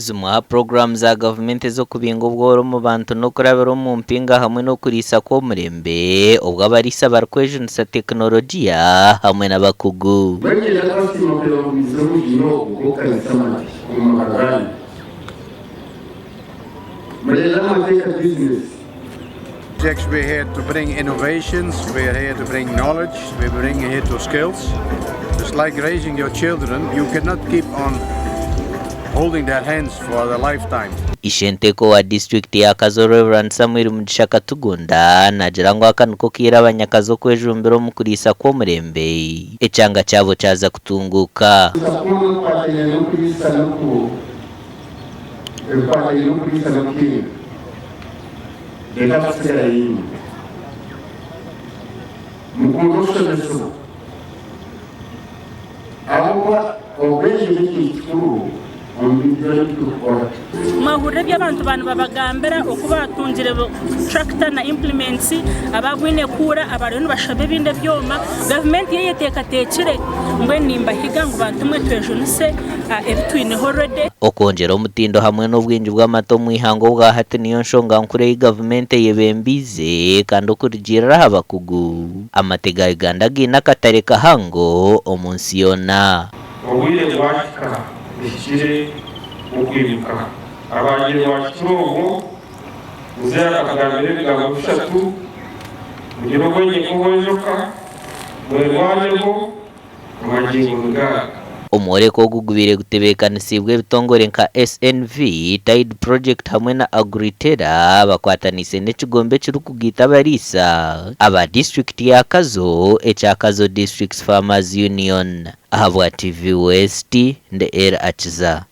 zimwa programs za government zo kubinga ubworo mu bantu no kurabero mu mpinga hamwe no kurisa ko murembe ubwo abarisa barukwejunisa tekinologiya hamwe n'abakugu. We're here to bring innovations, we're here to bring knowledge, we're bringing here to skills. Just like raising your children, you cannot keep on holding their hands for a lifetime. Ishenteko wa district ya Kazo Reverend Samuel Mugisha Katugunda nagira ngo akanuko kira abanyakazo kwejumbero mu kurisa ko murembe ecanga cyabo cyaza kutunguka. Mahurire by'abantu babagambera okuba batungire tractor na implements abagwine kura abareno bashabe binde byoma government yeyeteka tekire ngwe nimba higa ngo bantu mwe twejunise ebitwine horode. Okwongyera omutindo hamwe n'obwinji bw'amato mu ihango bwa hati niyo nshonga nkure government yebembize kandi okurigira abakugu amatega Uganda gina katare kahango omunsi yona. Obwire bwashika bishire ukwibuka abagiye wakirogo uzera akagambire bigabo bishatu mugiro gwenye kuhojoka mwerwajeho amagingo ngaga umureko gugubire gutebekanisiibwe bitongore nka SNV Tide Project hamwe na Agritera bakwatanise n'ekigombe kirukugita barisa aba district ya Kazo echa Kazo Districts Farmers Union ahabwa TV West nde era achiza.